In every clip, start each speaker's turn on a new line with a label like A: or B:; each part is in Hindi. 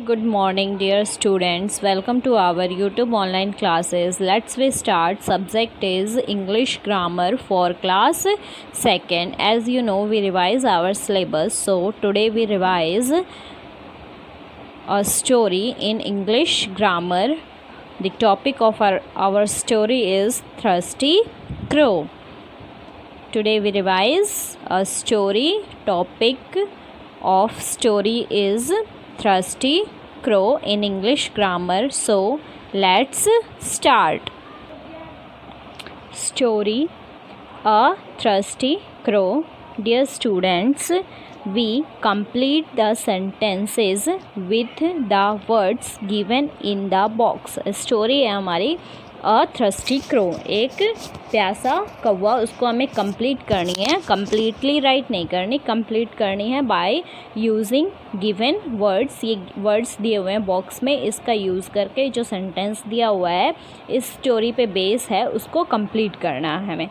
A: good morning dear students. Welcome to our YouTube online classes. Let's we start. Subject is English grammar for class 2nd. As you know, we revise our syllabus. So today we revise a story in English grammar. The topic of our story is Thirsty Crow. Today we revise a story. Topic of story is Thirsty Crow in English grammar. So let's start. Story A Thirsty Crow. Dear students, we complete the sentences with the words given in the box. Story है हमारी अ थ्रस्टी क्रो, एक प्यासा कौवा. उसको हमें कंप्लीट करनी है, कम्प्लीटली राइट नहीं करनी, कंप्लीट करनी है बाय यूजिंग गिवन वर्ड्स. ये वर्ड्स दिए हुए हैं बॉक्स में, इसका यूज़ करके जो सेंटेंस दिया हुआ है इस स्टोरी पे बेस है उसको कंप्लीट करना है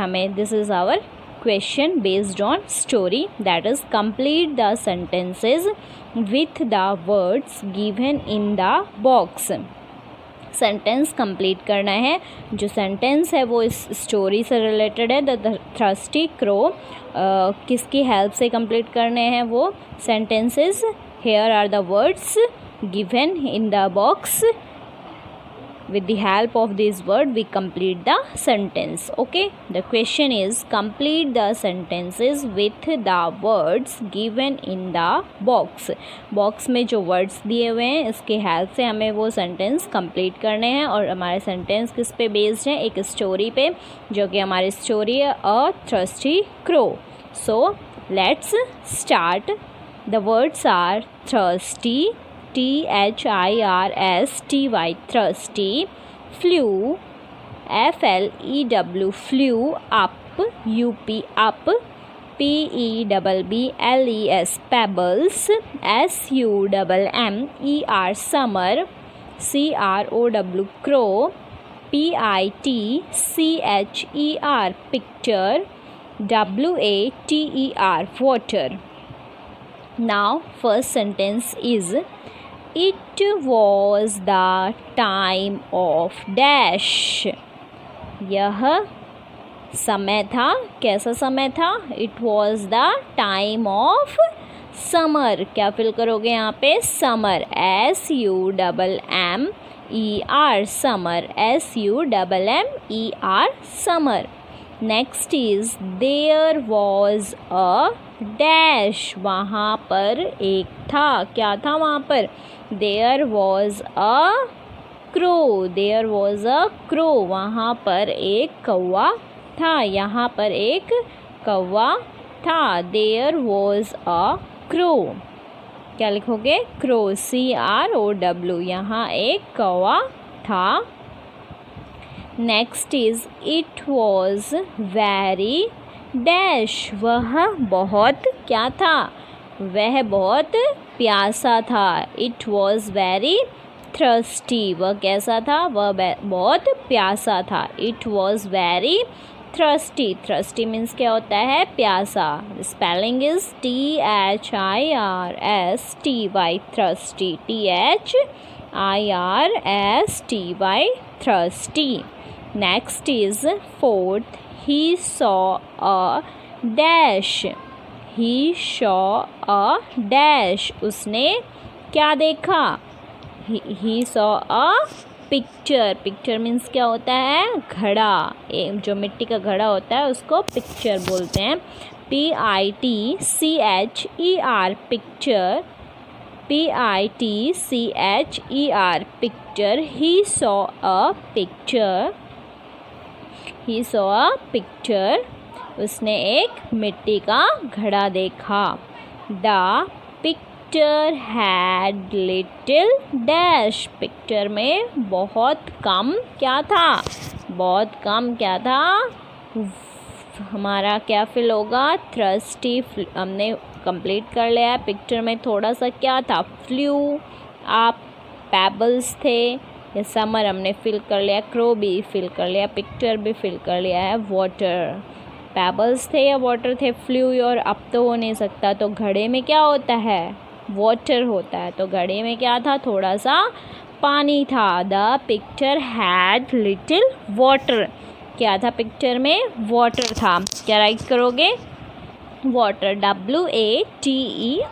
A: हमें. This is our question based on story, that is complete the sentences with the words given in the box. Sentence complete करना है. जो सेंटेंस है वो इस स्टोरी से रिलेटेड है. The thirsty crow. किसकी हेल्प से कंप्लीट करने हैं वो sentences? Here are the words given in the box. With the help of this word we complete the sentence. Okay, the question is complete the sentences with the words given in the box. Box में जो वर्ड्स दिए हुए हैं इसके हेल्प से हमें वो सेंटेंस कंप्लीट करने हैं. और हमारे सेंटेंस किस पे बेस्ड हैं? एक स्टोरी पे, जो कि हमारी स्टोरी है a thirsty crow. So let's start. The words are thirsty, THIRSTY, thirsty, flew, FLEW, flew, up, UP, up, PEBBLES, pebbles, SUMMER, summer, CROW, crow, PITCHER, picture, WATER, water. Now first sentence is It was the time of dash. यह समय था. कैसा समय था? It was the time of summer. क्या फिल करोगे यहाँ पे? Summer, SUMMER, summer, SUMMER, summer. Next is there was a dash. वहाँ पर एक था. क्या था वहाँ पर? There was a crow. There was a crow. वहाँ पर एक कौवा था. यहाँ पर एक कौवा था. There was a crow. क्या लिखोगे? Crow, CROW. यहाँ एक कौवा था. Next is it was very dash. वह बहुत क्या था? वह बहुत प्यासा था. It was very thirsty. वह कैसा था? वह बहुत प्यासा था. It was very thirsty. Thirsty means क्या होता है? प्यासा. Spelling is THIRSTY, thirsty, THIRSTY, thirsty. Next is fourth, he saw a dash. He saw a dash. उसने क्या देखा? He saw a picture. Picture means क्या होता है? घड़ा. जो मिट्टी का घड़ा होता है उसको पिक्चर बोलते हैं. PITCHER, picture, PITCHER, picture. He saw a picture. He saw a picture. उसने एक मिट्टी का घड़ा देखा. The picture had little dash. Picture में बहुत कम क्या था? बहुत कम क्या था? हमारा क्या फिल होगा? थ्रस्टी. हमने कंप्लीट कर लिया. पिक्चर में थोड़ा सा क्या था? फ्लू, आप, पेबल्स थे. ये समर हमने फिल कर लिया. क्रो भी फिल कर लिया. पिक्चर भी फिल कर लिया है. वाटर, पेबल्स थे या वाटर थे? फ्लू और अप तो हो नहीं सकता. तो घड़े में क्या होता है? वाटर होता है। तो घड़े में क्या था, थोड़ा सा पानी था। The pitcher had little water, क्या था पिक्चर में, वाटर था। क्या राइट करोगे, water, WATER,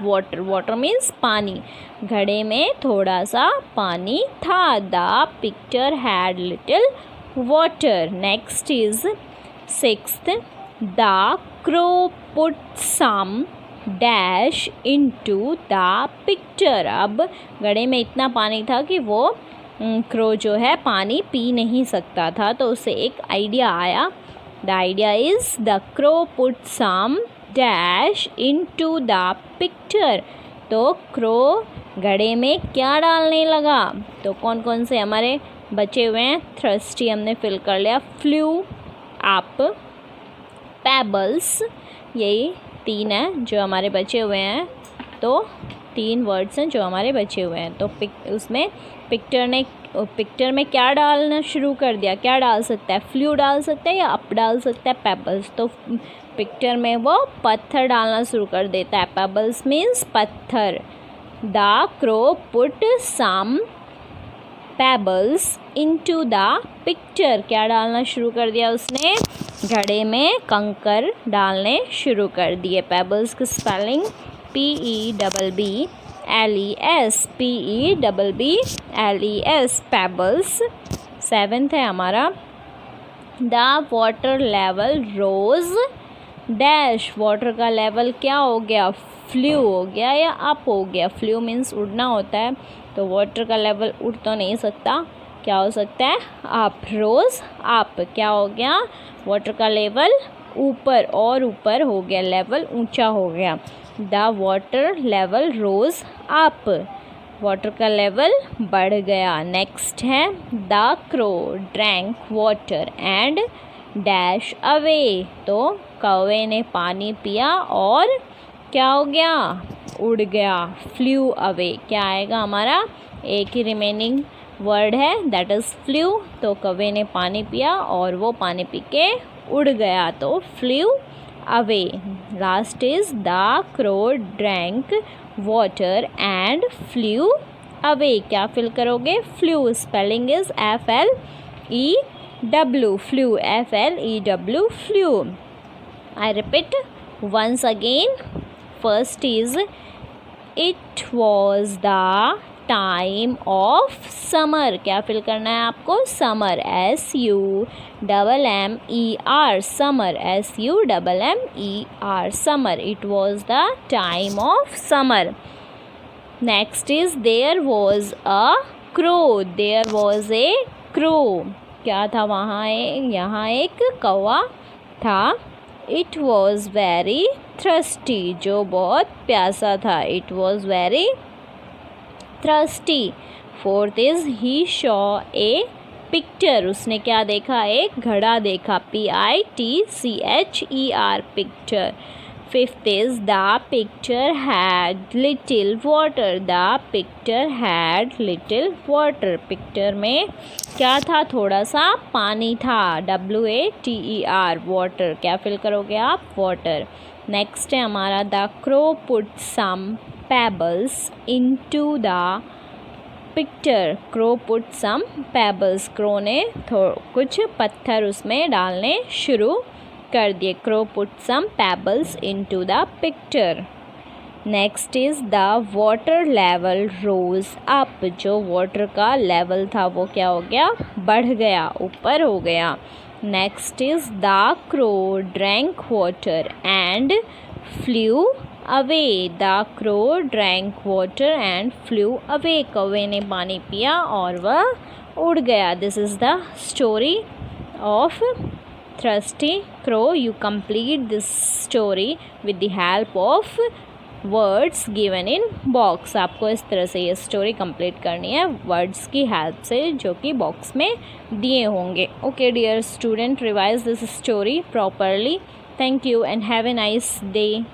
A: water, water means पानी। घड़े में थोड़ा सा पानी था। The pitcher had little water. Next is 6th, the crow put some dash into the pitcher. अब घड़े में इतना पानी था कि वो क्रो जो है पानी पी नहीं सकता था, तो उसे एक आइडिया आया। The idea is the crow put some dash into the pitcher. तो क्रो घड़े में क्या डालने लगा, तो कौन कौन से हमारे बचे हुए हैं, थ्रस्टी हमने फिल कर लिया, फ्लू अप, पेबल्स, यही 3 हैं जो हमारे बचे हुए हैं। तो 3 वर्ड्स हैं जो हमारे बचे हुए हैं। तो उसमें पिक्चर में क्या डालना शुरू कर दिया, क्या डाल सकता है, फ्लू डाल सकता है या अप डाल सकता है, पेबल्स। तो पिक्चर में वो पत्थर डालना शुरू कर देता है, पेबल्स मीन्स पत्थर। The crow put some pebbles into the pitcher, क्या डालना शुरू कर दिया उसने, घड़े में कंकर डालने शुरू कर दिए। पेबल्स की spelling PEBBLES, PEBBLES, pebbles. 7th है हमारा, the water level rose dash, water का लेवल क्या हो गया, फ्लू हो गया या अप हो गया। फ्लू मीन्स उड़ना होता है, तो वाटर का लेवल उड़ तो नहीं सकता, क्या हो सकता है, अप, रोज अप, क्या हो गया, वाटर का लेवल ऊपर और ऊपर हो गया, लेवल ऊंचा हो गया। The water level rose up, water का लेवल बढ़ गया। नेक्स्ट है, the crow drank water and dash away, तो कौवे ने पानी पिया और क्या हो गया, उड़ गया, फ्लू अवे। क्या आएगा हमारा, एक ही रिमेनिंग वर्ड है, दैट इज़ फ्लू। तो कौवे ने पानी पिया और वो पानी पी के उड़ गया, तो flu away. Last is the crow drank water and flu away, क्या फिल करोगे, flu, spelling is FLEW, flu, FLEW, flu. I repeat once again. First is, it was the time of summer, क्या फिल करना है आपको, summer, SUMMER, summer, SUMMER, summer, it was the time of summer. Next is, there was a crow, there was a crow, क्या था वहाँ, यहाँ एक कौवा था। It was very thirsty, जो बहुत प्यासा था, it was very thirsty. Fourth is, he saw a picture, उसने क्या देखा, एक घड़ा देखा, PITCHER, picture. Fifth is, the picture had little water, the picture had little water, picture में क्या था, थोड़ा सा पानी था, WATER, water, क्या फिल करोगे आप, water. नेक्स्ट है हमारा, the crow put some pebbles into the pitcher, crow put some pebbles, crow ने कुछ पत्थर उसमें डालने शुरू कर दिए, crow put some pebbles into the pitcher. Next is the water level rose up, जो वाटर का लेवल था वो क्या हो गया, बढ़ गया, ऊपर हो गया। Next is the crow drank water and flu away, the crow drank water and flu away, कौवे ने पानी पिया और वह उड़ गया। This is the story of thirsty crow. You complete this story with the help of words given in box. आपको इस तरह से ये स्टोरी कंप्लीट करनी है वर्ड्स की हेल्प से जो कि बॉक्स में दिए होंगे। Okay dear student, revise this story properly. Thank you and have a nice day.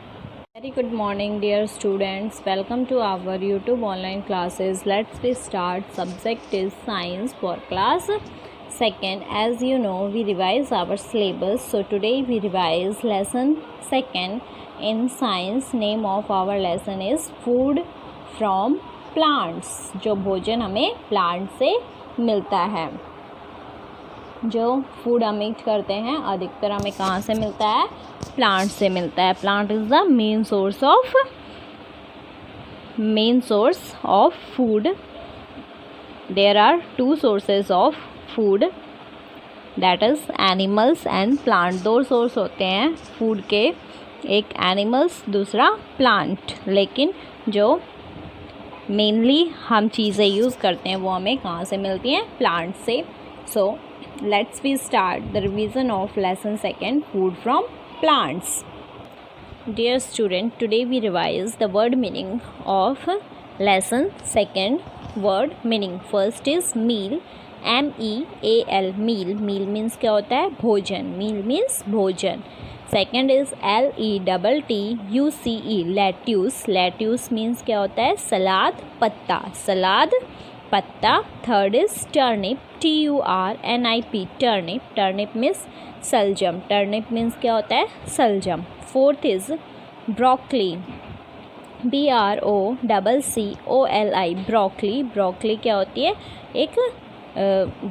A: Very good morning dear students, welcome to our YouTube online classes. Let's be start. Subject is science for class Second, as you know, we revise our syllabus. So today we revise lesson second in science. Name of our lesson is food from plants. जो भोजन हमें प्लांट से मिलता है, जो फूड हम ईट करते हैं अधिकतर हमें कहाँ से मिलता है? प्लांट से मिलता है. Plant is the main source of food. There are two sources of food, that is animals and plant. दो सोर्स होते हैं फूड के, एक एनिमल्स, दूसरा प्लांट. लेकिन जो मेनली हम चीज़ें यूज़ करते हैं वो हमें कहाँ से मिलती हैं? प्लांट से. सो let's we start the revision of lesson second, food from plants. Dear student, today we revise the word meaning of lesson second. Word meaning, first is meal, MEAL, meal. Meal means क्या होता है? भोजन. Meal means भोजन. Second is LETTUCE, lettuce. Lettuce means क्या होता है? सलाद, पत्ता. सलाद, पत्ता. Third is turnip, TURNIP, turnip. Turnip means सलजम. टर्निप मीन्स क्या होता है? सलजम. Fourth is broccoli, BROCCOLI, broccoli. Broccoli क्या होती है? एक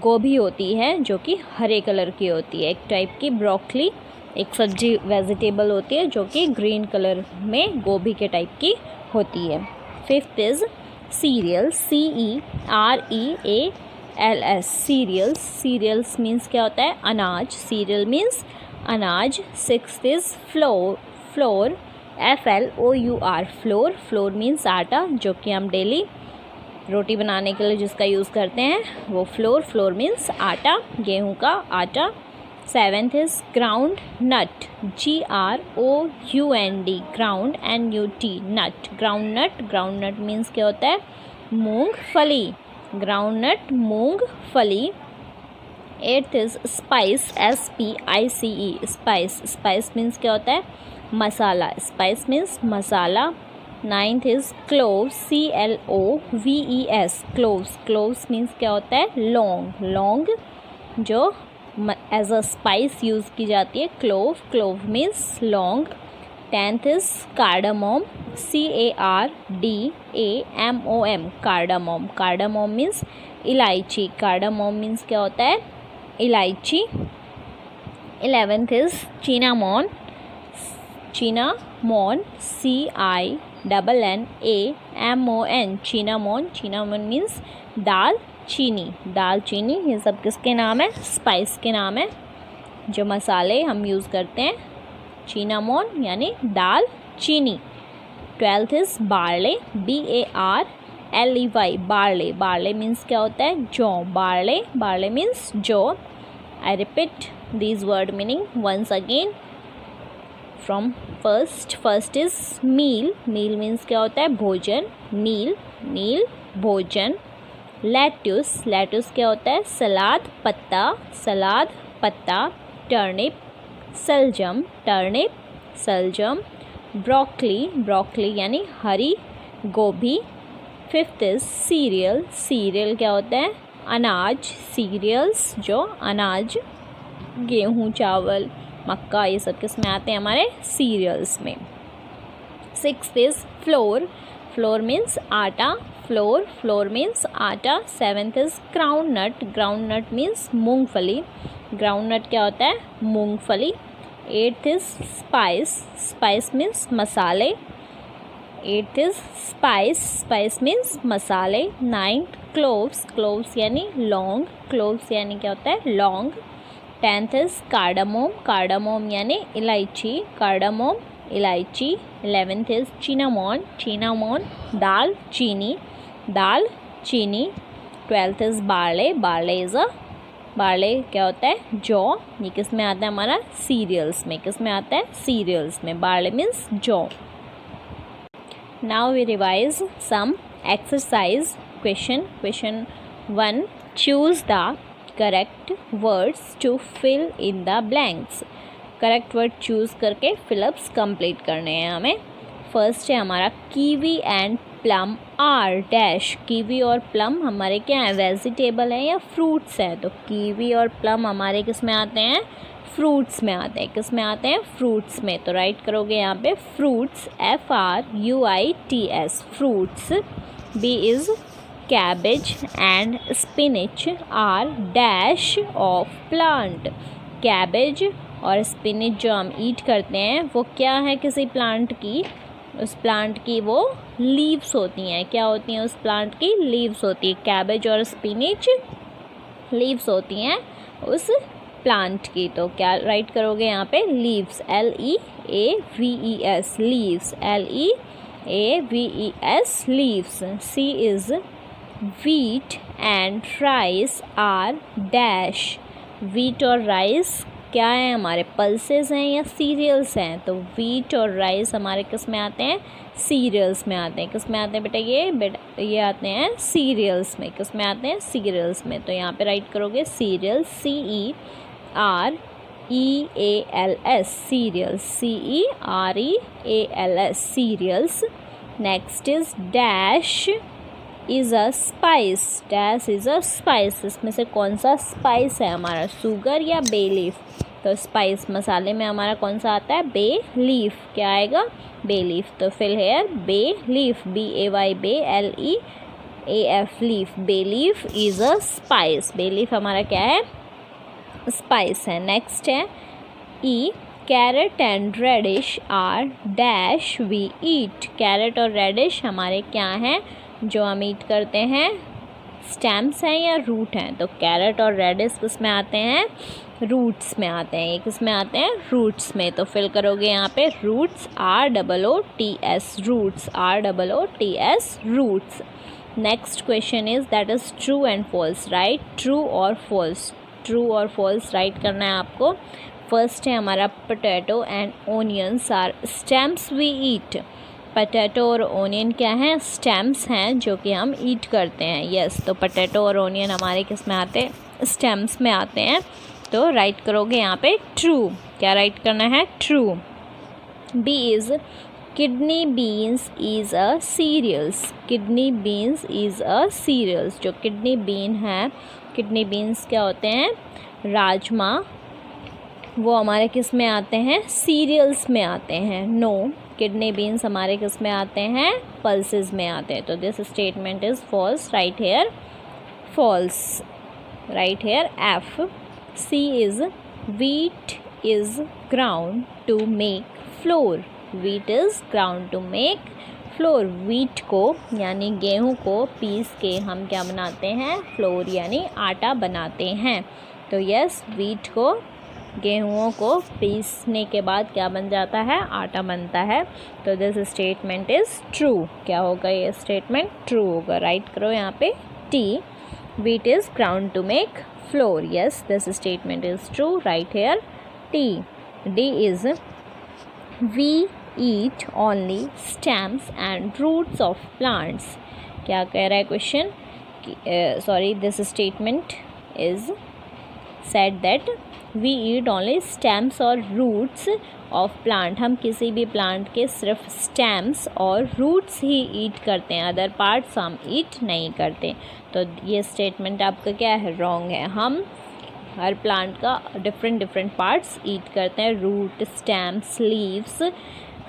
A: गोभी होती है जो कि हरे कलर की होती है. एक टाइप की ब्रोकली एक सब्जी वेजिटेबल होती है जो कि ग्रीन कलर में गोभी के टाइप की होती है. Fifth is cereal, CEREALS, cereals. Cereals means क्या होता है? अनाज. सीरियल मीन्स अनाज. Sixth is flour, FLOUR, flour. Flour means आटा, जो कि हम डेली रोटी बनाने के लिए जिसका यूज़ करते हैं वो फ्लोर. फ्लोर मीन्स आटा, गेहूं का आटा. Seventh is ground nut, GROUND, ground NUT, nut. Ground nut. Ground nut means क्या होता है? मूंगफली. ग्राउंड नट, मूंगफली. Eighth is spice, SPICE, spice. Spice means क्या होता है? मसाला. स्पाइस मीन्स मसाला. Ninth is cloves, CLOVES, cloves. Cloves means क्या होता है? लौंग. लौंग जो एज अ स्पाइस यूज़ की जाती है. क्लोव. क्लोव मीन्स लौंग. Tenth is cardamom, CARDAMOM, cardamom. Cardamom means इलायची. कार्डामोम मीन्स क्या होता है? इलायची. 11th is cinnamon, cinnamon, CINNAMON, cinnamon. Cinnamon means दाल चीनी. दाल चीनी. ये सब किसके नाम है? स्पाइस के नाम है जो मसाले हम यूज़ करते हैं. चिनामोन यानी दाल चीनी. 12th is barley, BARLEY, barley. Barley means क्या होता है? जौ. बार्ले. बार्ले मीन्स जौ. I repeat this word meaning once again from first. First is meal. Meal means क्या होता है? भोजन. मील, मील, भोजन. लेट्यूस. लेट्यूस क्या होता है? सलाद, पत्ता. सलाद, पत्ता. टर्निप, सलजम. टर्निप, सलजम. ब्रोकली. ब्रोकली यानी हरी गोभी. Fifth is serial. सीरियल क्या होता है? अनाज. सीरियल्स जो अनाज, गेहूँ, चावल, मक्का, ये सब किस में आते हैं? हमारे सीरियल्स में. Sixth is flour. Flour means आटा. फ्लोर. फ्लोर मीन्स आटा. Seventh is ground nut. Ground nut means मूंगफली. ग्राउंड नट क्या होता है? मूंगफली. Eighth is spice. Spice means मसाले. Eighth is spice. Spice means मसाले. Ninth cloves. क्लोव्स यानी लौंग. क्लोव्स यानी क्या होता है? लौंग. Tenth is कार्डामोम. कार्डामोम यानी इलायची. कार्डामोम, इलायची. 11th is cinnamon. चिनामोन दाल चीनी. दाल चीनी. 12th is barley. Barley is a, barley क्या होता है? जौ. ये किस में आता है? हमारा सीरियल्स में. किस में आता है? सीरियल्स में. बार्ले मीन्स जौ. Now we revise some exercise question. Question 1, choose the correct words to fill in the blanks. Correct word choose करके फिलअप्स कंप्लीट करने हैं हमें. फर्स्ट है हमारा kiwi and plum are dash. Kiwi और प्लम हमारे क्या हैं, वेजिटेबल हैं या फ्रूट्स हैं। तो कीवी और प्लम हमारे किस में आते हैं, फ्रूट्स में आते हैं। किस में आते हैं, फ्रूट्स में। तो राइट करोगे यहाँ पे fruits, FRUITS fruits. B is cabbage and spinach are dash of plant. Cabbage और स्पिनिच जो हम ईट करते हैं वो क्या है किसी प्लांट की, उस प्लांट की वो लीव्स होती हैं। क्या होती हैं, उस प्लांट की लीव्स होती है। कैबेज और स्पिनिच लीव्स होती हैं उस प्लांट की। तो क्या राइट करोगे यहाँ पे, leaves, LEAVES leaves, LEAVES leaves. C is wheat and rice are dash। wheat और राइस क्या है हमारे, पल्सेस हैं या सीरियल्स हैं। तो wheat और राइस हमारे किस में आते हैं, सीरियल्स में आते हैं। किस में आते हैं बेटा, ये आते हैं सीरियल्स में। किस में आते हैं, सीरियल्स में। तो यहाँ पे राइट करोगे cereals, CEREALS cereals, CEREALS cereals. Next is dash is a spice. Dash is a spice, इसमें से कौन सा स्पाइस है हमारा, शुगर या बे लीफ। तो स्पाइस मसाले में हमारा कौन सा आता है, बे लीफ। क्या आएगा, बे लीफ। तो fill here bay leaf, BAY BLEAF leaf. Bay leaf is a spice. Bay leaf हमारा क्या है, स्पाइस है। नेक्स्ट है E, carrot and radish are dash we eat. Carrot और रेडिश हमारे क्या हैं, जो हम ईट करते हैं, स्टेम्स हैं या रूट हैं। तो कैरेट और रेडिश किस में आते हैं, रूट्स में आते हैं। ये किस में आते हैं, रूट्स में। तो फिल करोगे यहाँ पे roots, ROOTS roots, ROOTS roots. Next question is that is true and false. Write true और फॉल्स, ट्रू और फॉल्स राइट करना है आपको। फर्स्ट है हमारा potato and onions are stems we eat. Potato और ओनियन क्या हैं, स्टेम्स हैं जो कि हम ईट करते हैं। यस, तो पोटैटो और ओनियन हमारे किस में आते हैं, स्टेम्स में आते हैं। तो राइट करोगे यहाँ पे ट्रू। क्या राइट करना है, true. B is kidney beans is a cereals. Kidney beans is a cereals. जो किडनी बीन है, किडनी बीन्स क्या होते हैं, राजमा, वो हमारे किस में आते हैं, सीरियल्स में आते हैं। नो, किडनी बीन्स हमारे किस में आते हैं, पल्सेस में आते हैं। तो this statement is false. Write here false, write here F। C is wheat is ground to make flour। wheat is ground to make flour। wheat को यानी गेहूँ को पीस के हम क्या बनाते हैं, फ्लोर यानी आटा बनाते हैं। तो यस, wheat को, गेहूँ को पीसने के बाद क्या बन जाता है, आटा बनता है। तो दिस स्टेटमेंट इज़ ट्रू। क्या होगा ये स्टेटमेंट, ट्रू होगा। राइट करो यहाँ पे T, wheat is ground to make flour। yes, this statement is true। right here T। D is we eat only stems and roots of plants। क्या कह रहा है question, sorry this statement is said that we eat only stems और roots of plant। हम किसी भी प्लांट के सिर्फ स्टेम्स और रूट्स ही ईट करते हैं, अदर पार्ट्स हम ईट नहीं करते। तो ये स्टेटमेंट आपका क्या है, रॉन्ग है। हम हर प्लांट का डिफरेंट पार्ट्स ईट करते हैं, root, stems, leaves,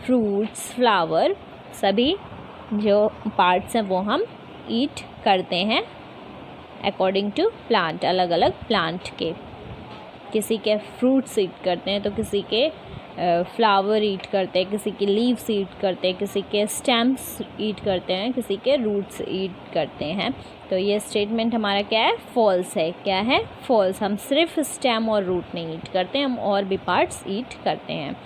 A: fruits, flower, सभी जो पार्ट्स हैं वो हम ईट करते हैं अकॉर्डिंग टू प्लांट, अलग अलग प्लांट के। किसी के फ्रूट्स ईट करते हैं तो किसी के फ्लावर ईट करते हैं, किसी के लीव्स ईट करते हैं, किसी के स्टेम्स ईट करते हैं, किसी के रूट्स ईट करते हैं। तो ये स्टेटमेंट हमारा क्या है, फॉल्स है। क्या है, फॉल्स। हम सिर्फ स्टेम और रूट नहीं ईट करते, हम और भी पार्ट्स ईट करते हैं।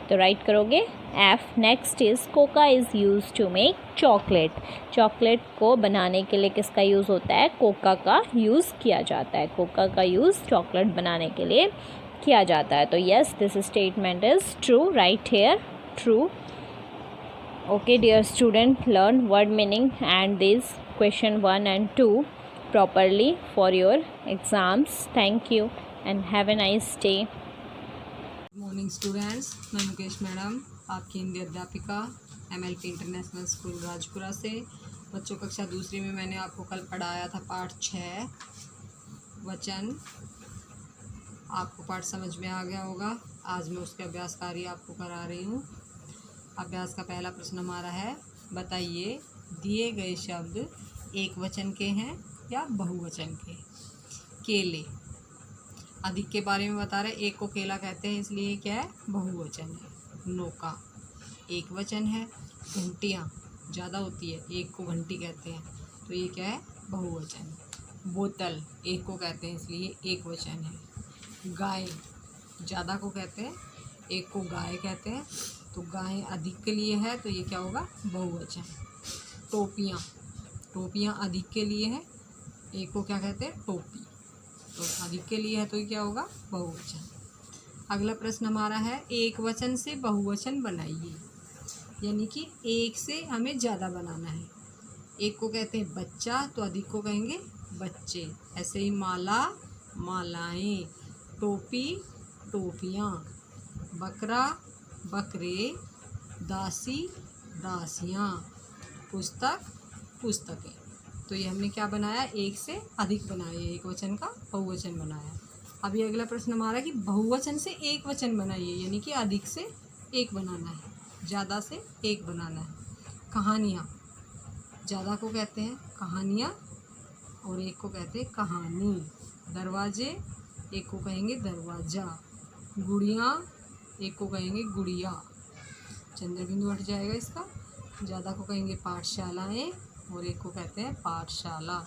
A: तो राइट करोगे F। Next is cocoa is use to make chocolate. Chocolate को बनाने के लिए किसका यूज़ होता है, कोका का यूज़ किया जाता है। कोका का यूज़ चॉकलेट बनाने के लिए किया जाता है। तो yes, this statement is true. Write here true. Okay dear student, learn word meaning and this question 1 and 2 properly for your exams. Thank you and have a nice day.
B: Good morning students, मैं मुकेश मैडम, आपकी हिंदी अध्यापिका MLP इंटरनेशनल स्कूल राजपुरा से। बच्चों कक्षा दूसरी में मैंने आपको कल पढ़ाया था पाठ 6 वचन। आपको पाठ समझ में आ गया होगा। आज मैं उसके अभ्यास कार्य आपको करा रही हूँ। अभ्यास का पहला प्रश्न हमारा है, बताइए दिए गए शब्द एक वचन के हैं या बहुवचन के। केले, अधिक के बारे में बता रहे, एक को केला कहते हैं इसलिए क्या है, बहुवचन है। नौका एक वचन है। घंटियाँ ज़्यादा होती है, एक को घंटी कहते हैं तो ये क्या है, बहुवचन है। बोतल एक को कहते हैं इसलिए एक वचन है। गाय ज़्यादा को कहते हैं, एक को गाय कहते हैं तो गाय अधिक के लिए है तो ये क्या होगा, बहुवचन। टोपियाँ, टोपियाँ अधिक के लिए है, एक को क्या कहते हैं, टोपी, तो अधिक के लिए है तो ये क्या होगा, बहुवचन। अगला प्रश्न हमारा है, एक वचन से बहुवचन बनाइए, यानी कि एक से हमें ज़्यादा बनाना है। एक को कहते हैं बच्चा तो अधिक को कहेंगे बच्चे। ऐसे ही माला मालाएं, टोपी टोपियाँ, बकरा बकरे, दासी दासियाँ, पुस्तक पुस्तकें। तो ये हमने क्या बनाया, एक से अधिक बनाया, एक वचन का बहुवचन बनाया। अभी अगला प्रश्न हमारा कि बहुवचन से एक वचन बनाइए, यानी कि अधिक से एक बनाना है, ज़्यादा से एक बनाना है। कहानियाँ ज़्यादा को कहते हैं कहानियाँ और एक को कहते हैं कहानी। दरवाजे एक को कहेंगे दरवाज़ा। गुड़ियाँ एक को कहेंगे गुड़िया, चंद्र बिंदु हट जाएगा इसका। ज़्यादा को कहेंगे पाठशालाएँ और एक को कहते हैं पाठशाला।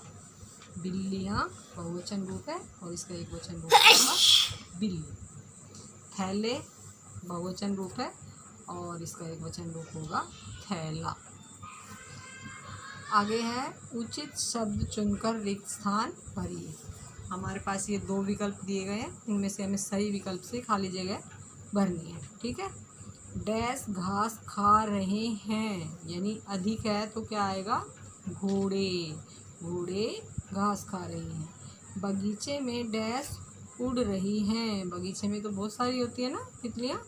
B: बिल्लियाँ बहुवचन रूप है और इसका एक वचन रूप होगा बिल्ली। थैले बहुवचन रूप है और इसका एक वचन रूप होगा थैला। आगे है, उचित शब्द चुनकर रिक्त स्थान भरिए। हमारे पास ये 2 विकल्प दिए गए हैं, इनमें से हमें सही विकल्प से खाली जगह भरनी है। ठीक है। डैश घास खा रहे हैं, यानी अधिक है तो क्या आएगा, घोड़े, घोड़े घास खा रहे हैं। बगीचे में डैश उड़ रही हैं, बगीचे में तो बहुत सारी होती है ना तितलियाँ,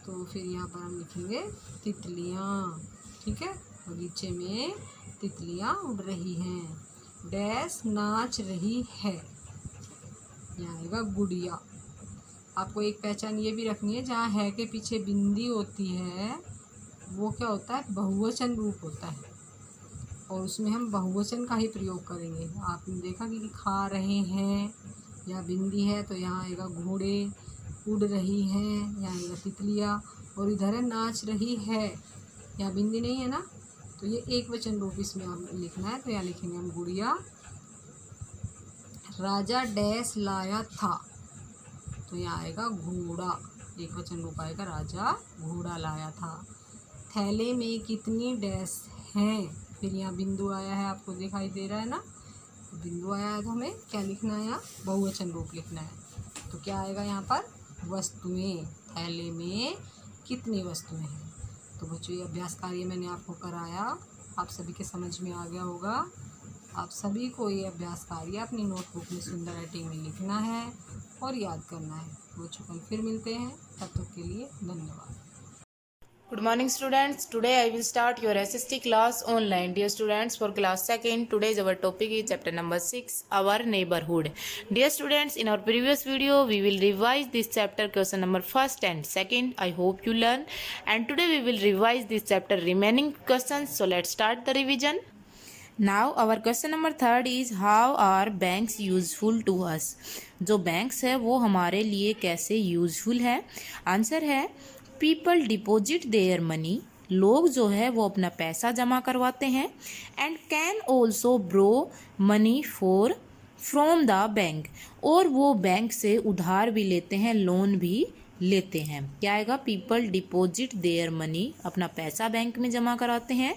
B: तो फिर यहाँ पर हम लिखेंगे तितलियाँ। ठीक है, बगीचे में तितलियाँ उड़ रही हैं। डैश नाच रही है, यहाँ आएगा गुड़िया। आपको एक पहचान ये भी रखनी है, जहाँ है के पीछे बिंदी होती है वो क्या होता है, बहुवचन रूप होता है और उसमें हम बहुवचन का ही प्रयोग करेंगे। आपने देखा कि खा रहे हैं, यहाँ बिंदी है तो यहाँ आएगा घोड़े, उड़ रही हैं यहाँ आएगा तितलियाँ, और इधर है नाच रही है, यहाँ बिंदी नहीं है ना, तो ये एक वचन रूप इसमें आप लिखना है, तो यहाँ लिखेंगे हम गुड़िया। राजा डैश लाया था, तो यहाँ आएगा घोड़ा, एक वचन रूप आएगा राजा घोड़ा लाया था। थैले में कितनी डैश हैं, फिर यहाँ बिंदु आया है, आपको दिखाई दे रहा है ना, तो बिंदु आया है तो हमें क्या लिखना है, यहाँ बहुवचन रूप लिखना है। तो क्या आएगा यहाँ पर, वस्तुएं। थैले में कितनी वस्तुएं हैं। तो बच्चों ये अभ्यास कार्य मैंने आपको कराया, आप सभी के समझ में आ गया होगा। आप सभी को ये अभ्यास कार्य अपनी नोटबुक में सुंदर राइटिंग में लिखना है और याद करना है। बच्चों कल फिर मिलते हैं, तब तक के लिए धन्यवाद।
C: Good morning students. Today I will start your SST class online. Dear students, for class 2nd, today's our topic is chapter number 6, our neighborhood. Dear students, in our previous video we will revise this chapter question number 1st and 2nd. I hope you learn, and today we will revise this chapter remaining questions. So let's start the revision. Now our question number 3rd is how are banks useful to us. जो banks है वो हमारे लिए कैसे useful है. आंसर है पीपल डिपॉजिट देयर मनी, लोग जो है वो अपना पैसा जमा करवाते हैं, and can also borrow money from the bank, और वो बैंक से उधार भी लेते हैं, लोन भी लेते हैं। क्या आएगा, पीपल डिपॉजिट देयर मनी, अपना पैसा बैंक में जमा कराते हैं,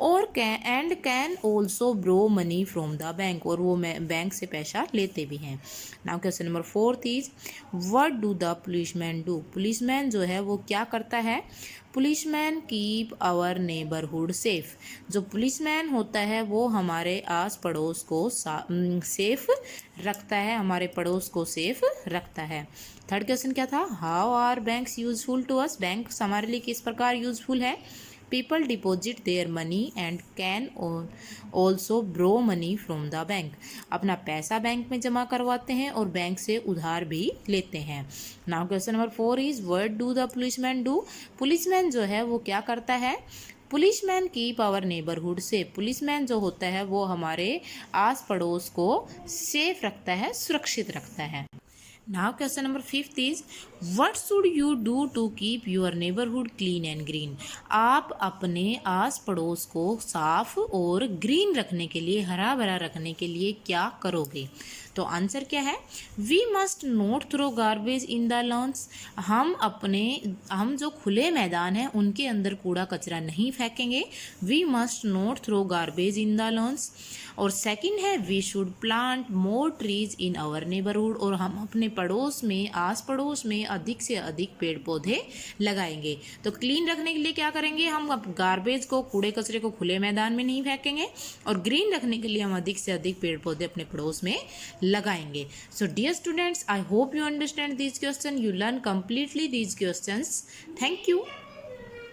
C: और can also borrow money from the bank, और वो बैंक से पैसा लेते भी हैं। Now question number 4 is what do the policeman do, policeman जो है वो क्या करता है, policeman keep our neighbourhood safe, जो पुलिसमैन होता है वो हमारे आस पड़ोस को सेफ रखता है, हमारे पड़ोस को सेफ रखता है। थर्ड क्वेश्चन क्या था, how are banks useful to us, bank हमारे लिए किस प्रकार यूजफुल है। People deposit their money and can also borrow money from the bank. अपना पैसा बैंक में जमा करवाते हैं और बैंक से उधार भी लेते हैं। Now question number 4 is what do the policeman do. Policeman जो है वो क्या करता है? Policeman keep our neighbourhood safe. Policeman जो होता है वो हमारे आस पड़ोस को सेफ रखता है, सुरक्षित रखता है। Now question number 5 is what should you do to keep your neighbourhood clean and green. आप अपने आस पड़ोस को साफ और ग्रीन रखने के लिए, हरा भरा रखने के लिए क्या करोगे? तो आंसर क्या है? We must not throw garbage in the lawns. हम जो खुले मैदान हैं उनके अंदर कूड़ा कचरा नहीं फेंकेंगे। We must not throw garbage in the lawns. और सेकंड है we should plant more trees in our neighbourhood. और हम अपने पड़ोस में, आस पड़ोस में अधिक से अधिक पेड़ पौधे लगाएंगे। तो क्लीन रखने के लिए क्या करेंगे? हम गार्बेज को, कूड़े कचरे को खुले मैदान में नहीं फेंकेंगे। और ग्रीन रखने के लिए हम अधिक से अधिक पेड़ पौधे अपने पड़ोस में लगाएंगे। So dear students, I hope you understand these questions. You learn completely these questions. Thank you.